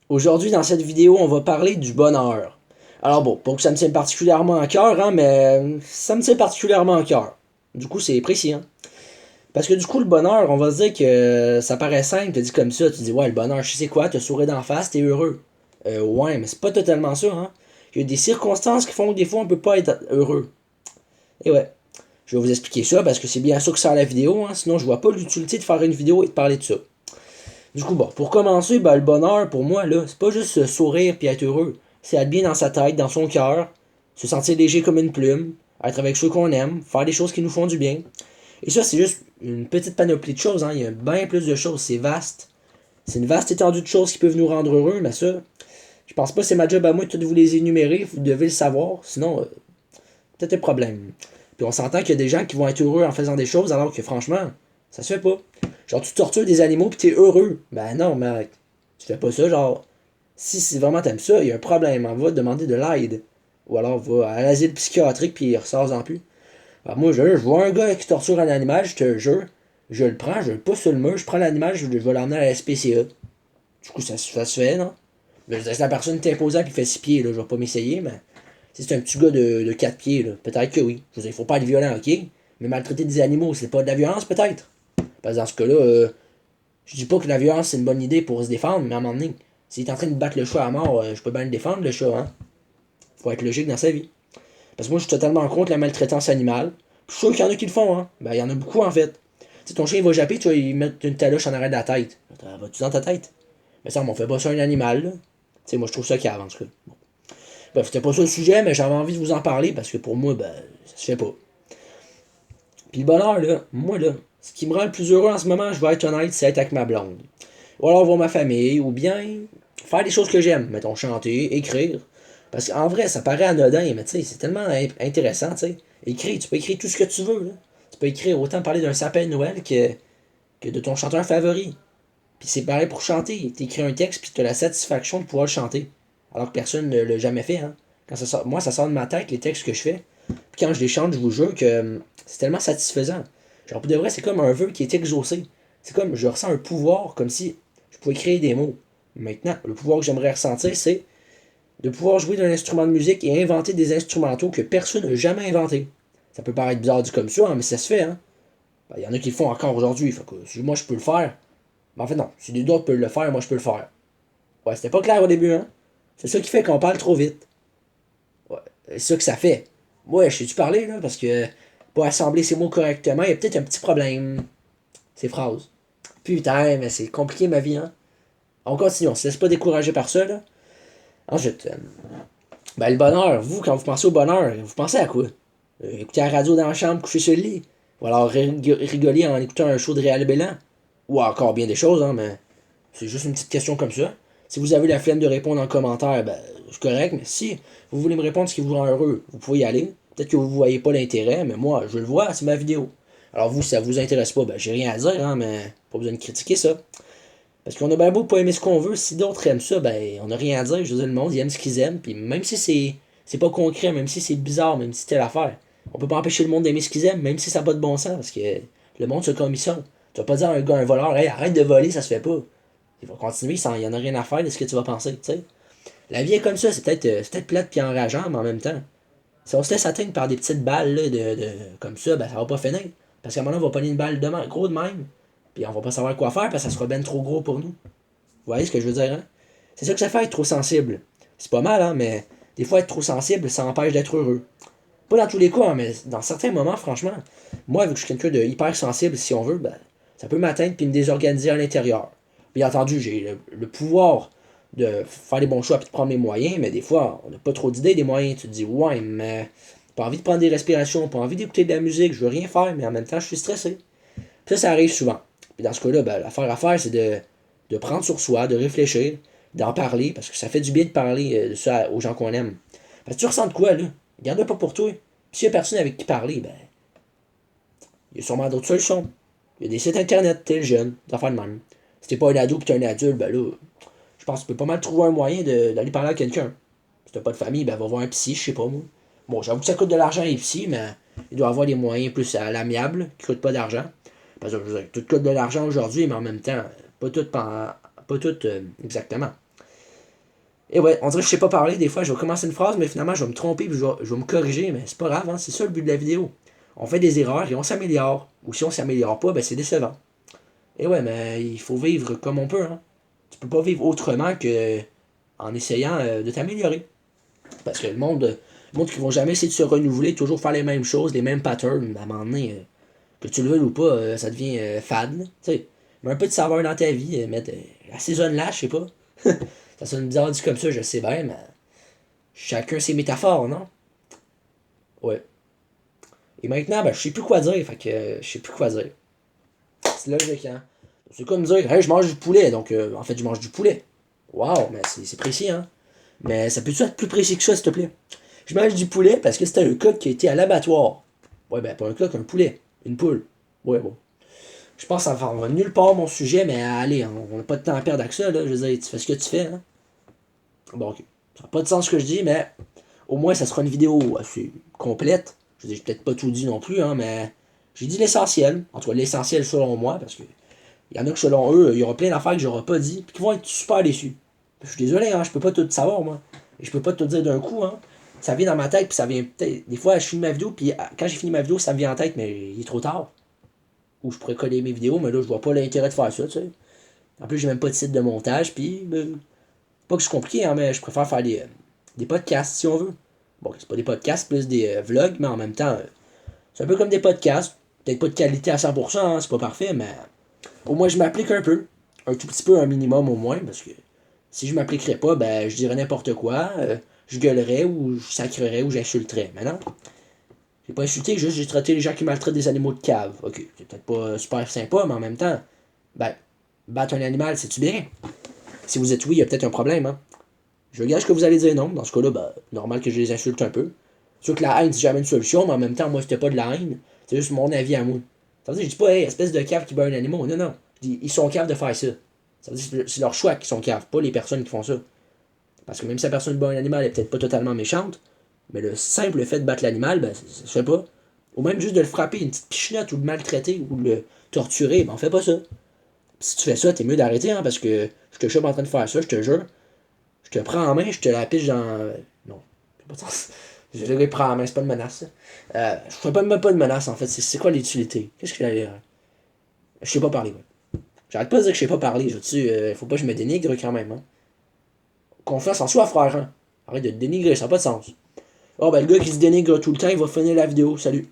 Aujourd'hui, dans cette vidéo, on va parler du bonheur. Alors bon, pas que ça me tienne particulièrement à cœur, hein, mais ça me tient particulièrement à cœur. Du coup, c'est précis, hein. Parce que du coup, le bonheur, on va se dire que ça paraît simple, tu dis comme ça, tu dis ouais, le bonheur, je sais quoi, te sourire d'en face, t'es heureux. Ouais, mais c'est pas totalement ça, hein. Il y a des circonstances qui font que des fois on peut pas être heureux. Et ouais, je vais vous expliquer ça parce que c'est bien ça que sert la vidéo, hein, sinon je vois pas l'utilité de faire une vidéo et de parler de ça. Du coup, bon, pour commencer, ben, le bonheur, pour moi, là, c'est pas juste se sourire puis être heureux. C'est être bien dans sa tête, dans son cœur, se sentir léger comme une plume, être avec ceux qu'on aime, faire des choses qui nous font du bien. Et ça, c'est juste une petite panoplie de choses, hein. Il y a bien plus de choses, c'est vaste. C'est une vaste étendue de choses qui peuvent nous rendre heureux, mais ça, je pense pas que c'est ma job à moi de toutes vous les énumérer, vous devez le savoir, sinon, peut-être un problème. Puis on s'entend qu'il y a des gens qui vont être heureux en faisant des choses, alors que franchement, ça se fait pas. Genre, tu tortures des animaux pis t'es heureux. Ben non, mec. Tu fais pas ça, genre. Si vraiment t'aimes ça, il y a un problème. On va te demander de l'aide. Ou alors, va à l'asile psychiatrique puis il ressort en plus. Ben, moi, je vois un gars qui torture un animal, je te jure. Je le prends, je le pousse sur le mur, je prends l'animal, je vais l'emmener à la SPCA. Du coup, ça se fait, non? Mais si la personne est imposante puis fait 6 pieds, là, je vais pas m'essayer, mais. Si c'est un petit gars de 4 pieds, là, peut-être que oui. Je veux dire, il faut pas être violent, ok? Mais maltraiter des animaux, c'est pas de la violence, peut-être? Parce que dans ce cas-là, je dis pas que la violence c'est une bonne idée pour se défendre, mais à un moment donné, s'il est en train de battre le chat à mort, je peux bien le défendre, le chat, hein? Faut être logique dans sa vie. Parce que moi, je suis totalement contre la maltraitance animale. Je suis sûr qu'il y en a qui le font, hein? Ben, il y en a beaucoup, en fait. Tu sais, ton chien, il va japper, tu vas lui mettre une taloche en arrière de la tête. Vas-tu dans ta tête? Mais ça, on fait pas ça à un animal, là. Tu sais, moi, je trouve ça cave, en tout cas. Bref, c'était pas ça le sujet, mais j'avais envie de vous en parler parce que pour moi, ben, ça se fait pas. Puis le bonheur, là, moi, là, ce qui me rend le plus heureux en ce moment, je vais être honnête, c'est être avec ma blonde. Ou alors voir ma famille, ou bien faire des choses que j'aime. Mettons, chanter, écrire. Parce qu'en vrai, ça paraît anodin, mais tu sais, c'est tellement intéressant, tu sais. Écrire, tu peux écrire tout ce que tu veux, là. Tu peux écrire autant parler d'un sapin de Noël que de ton chanteur favori. Puis c'est pareil pour chanter. Tu écris un texte, puis tu as la satisfaction de pouvoir le chanter. Alors que personne ne l'a jamais fait, hein. Quand ça sort, moi, ça sort de ma tête, les textes que je fais. Puis quand je les chante, je vous jure que c'est tellement satisfaisant. Genre, pour de vrai, c'est comme un vœu qui est exaucé. C'est comme, je ressens un pouvoir, comme si je pouvais créer des mots. Maintenant, le pouvoir que j'aimerais ressentir, c'est de pouvoir jouer d'un instrument de musique et inventer des instrumentaux que personne n'a jamais inventés. Ça peut paraître bizarre dit comme ça, hein, mais ça se fait, hein. Il y en a qui le font encore aujourd'hui. Fait que si moi je peux le faire, mais en fait non. Si les autres peuvent le faire, moi je peux le faire. Ouais, c'était pas clair au début, hein. C'est ça qui fait qu'on parle trop vite. Ouais, c'est ça que ça fait. Moi, je sais-tu parler, là, parce que pour assembler ces mots correctement, il y a peut-être un petit problème. Ces phrases. Putain, mais c'est compliqué ma vie, hein. On continue, on se laisse pas décourager par ça, là. Ensuite, ben le bonheur, vous, quand vous pensez au bonheur, vous pensez à quoi? Écouter la radio dans la chambre, coucher sur le lit. Ou alors rigoler en écoutant un show de Réal Bélan. Ou encore bien des choses, hein, mais c'est juste une petite question comme ça. Si vous avez la flemme de répondre en commentaire, ben, c'est correct, mais si vous voulez me répondre ce qui vous rend heureux, vous pouvez y aller. Peut-être que vous ne voyez pas l'intérêt, mais moi, je le vois, c'est ma vidéo. Alors vous, si ça vous intéresse pas, ben, j'ai rien à dire, hein, mais pas besoin de critiquer ça. Parce qu'on a bien beau pas aimer ce qu'on veut, si d'autres aiment ça, ben, on a rien à dire. Je veux dire, le monde, il aime ce qu'ils aiment, puis même si c'est pas concret, même si c'est bizarre, même si c'est telle affaire, on peut pas empêcher le monde d'aimer ce qu'ils aiment, même si ça n'a pas de bon sens, parce que le monde, c'est comme ils sont. Tu vas pas dire à un gars, un voleur, hey, arrête de voler, ça se fait pas. Il va continuer, il y en a rien à faire de ce que tu vas penser, tu sais. La vie est comme ça, c'est peut-être plate puis enrageant, mais en même temps. Si on se laisse atteindre par des petites balles là, comme ça, ben ça va pas finir. Parce qu'à un moment donné, on va pogner une balle gros de même. Puis on va pas savoir quoi faire parce que ça sera ben trop gros pour nous. Vous voyez ce que je veux dire, hein? C'est ça que ça fait être trop sensible. C'est pas mal, hein, mais des fois être trop sensible, ça empêche d'être heureux. Pas dans tous les cas, hein, mais dans certains moments, franchement, moi, vu que je suis quelqu'un de hyper sensible, si on veut, ben, ça peut m'atteindre puis me désorganiser à l'intérieur. Bien entendu, j'ai le pouvoir de faire les bons choix et de prendre mes moyens, mais des fois, on n'a pas trop d'idées des moyens. Tu te dis, ouais, mais pas envie de prendre des respirations, pas envie d'écouter de la musique, je veux rien faire, mais en même temps, je suis stressé. Puis ça arrive souvent. Puis dans ce cas-là, ben, l'affaire à faire, c'est de prendre sur soi, de réfléchir, d'en parler, parce que ça fait du bien de parler de ça aux gens qu'on aime. Parce que tu ressens de quoi, là? Garde pas pour toi. Puis s'il y a personne avec qui parler, ben, il y a sûrement d'autres solutions. Il y a des sites internet, t'es le jeune, des affaires de même. Si t'es pas un ado pis t'es un adulte, ben là, je pense que tu peux pas mal trouver un moyen d'aller parler à quelqu'un. Si t'as pas de famille, ben va voir un psy, je sais pas moi. Bon, j'avoue que ça coûte de l'argent les psy, mais il doit avoir des moyens plus à l'amiable qui coûtent pas d'argent. Parce que tout coûte de l'argent aujourd'hui, mais en même temps, pas tout Pas toutes exactement. Et ouais, on dirait que je sais pas parler, des fois je vais commencer une phrase, mais finalement je vais me tromper, puis je vais me corriger, mais c'est pas grave, hein, c'est ça le but de la vidéo. On fait des erreurs et on s'améliore. Ou si on s'améliore pas, ben c'est décevant. Et ouais, mais il faut vivre comme on peut, hein. Tu peux pas vivre autrement que en essayant de t'améliorer. Parce que le monde qui vont jamais essayer de se renouveler, toujours faire les mêmes choses, les mêmes patterns, à un moment donné, que tu le veuilles ou pas, ça devient fade. Tu sais, mets un peu de saveur dans ta vie, assaisonne-la, je sais pas. Ça sonne bizarre dit comme ça, je sais bien, mais chacun ses métaphores, non? Ouais. Et maintenant, ben, je sais plus quoi dire, fait que je sais plus quoi dire. C'est logique, hein? C'est comme dire, hey, je mange du poulet, donc en fait, je mange du poulet. Waouh, mais c'est précis, hein? Mais ça peut-tu être plus précis que ça, s'il te plaît? Je mange du poulet parce que c'était un coq qui a été à l'abattoir. Ouais, ben, pas un coq, un poulet. Une poule. Ouais, bon. Je pense que ça va nulle part mon sujet, mais allez, on n'a pas de temps à perdre avec ça, là. Je veux dire, tu fais ce que tu fais, hein? Bon, ok. Ça n'a pas de sens ce que je dis, mais au moins, ça sera une vidéo assez complète. Je veux dire, j'ai peut-être pas tout dit non plus, hein, mais j'ai dit l'essentiel. En tout cas, l'essentiel selon moi, parce que il y en a que selon eux, il y aura plein d'affaires que j'aurai pas dit, puis qui vont être super déçus. Je suis désolé, hein, je peux pas tout savoir, moi. Et je peux pas tout dire d'un coup, hein. Ça vient dans ma tête, puis ça vient peut-être. Des fois, je finis ma vidéo, puis quand j'ai fini ma vidéo, ça me vient en tête, mais il est trop tard. Ou je pourrais coller mes vidéos, mais là, je vois pas l'intérêt de faire ça, tu sais. En plus, j'ai même pas de site de montage, puis. Pas que c'est compliqué, hein, mais je préfère faire des podcasts, si on veut. Bon, c'est pas des podcasts, plus des vlogs, mais en même temps, c'est un peu comme des podcasts. Peut-être pas de qualité à 100%, hein, c'est pas parfait, mais au moins je m'applique un peu. Un tout petit peu, un minimum au moins, parce que si je m'appliquerais pas, ben je dirais n'importe quoi. Je gueulerais ou je sacrerais ou j'insulterais. Mais non. J'ai pas insulté, juste j'ai traité les gens qui maltraitent des animaux de cave. Ok, c'est peut-être pas super sympa, mais en même temps, ben, battre un animal, c'est-tu bien? Si vous êtes oui, il y a peut-être un problème, hein. Je gage que vous allez dire non. Dans ce cas-là, ben, normal que je les insulte un peu. C'est sûr que la haine, c'est jamais une solution, mais en même temps, moi, c'était pas de la haine. C'est juste mon avis à moi. Ça veut dire, je dis pas, hey, espèce de cave qui bat un animal. Non, non. Je dis, ils sont caves de faire ça. Ça veut dire, c'est leur choix qui sont caves, pas les personnes qui font ça. Parce que même si la personne bat un animal, elle est peut-être pas totalement méchante, mais le simple fait de battre l'animal, ben, je sais pas. Ou même juste de le frapper, une petite pichenette, ou le maltraiter, ou le torturer, ben, on fait pas ça. Pis si tu fais ça, t'es mieux d'arrêter, hein, parce que je te chope en train de faire ça, je te jure. Je te prends en main, je te la piche dans. Non, c'est pas de sens. Je le prends en main, c'est pas une menace. Je ferais pas même pas de menace en fait. C'est quoi l'utilité? Qu'est-ce que j'allais. Je sais pas parler, ouais. J'arrête pas de dire que je sais pas parler. Faut pas que je me dénigre quand même. Hein. Confiance en soi, frère. Hein. Arrête de te dénigrer, ça n'a pas de sens. Oh ben le gars qui se dénigre tout le temps, il va finir la vidéo. Salut.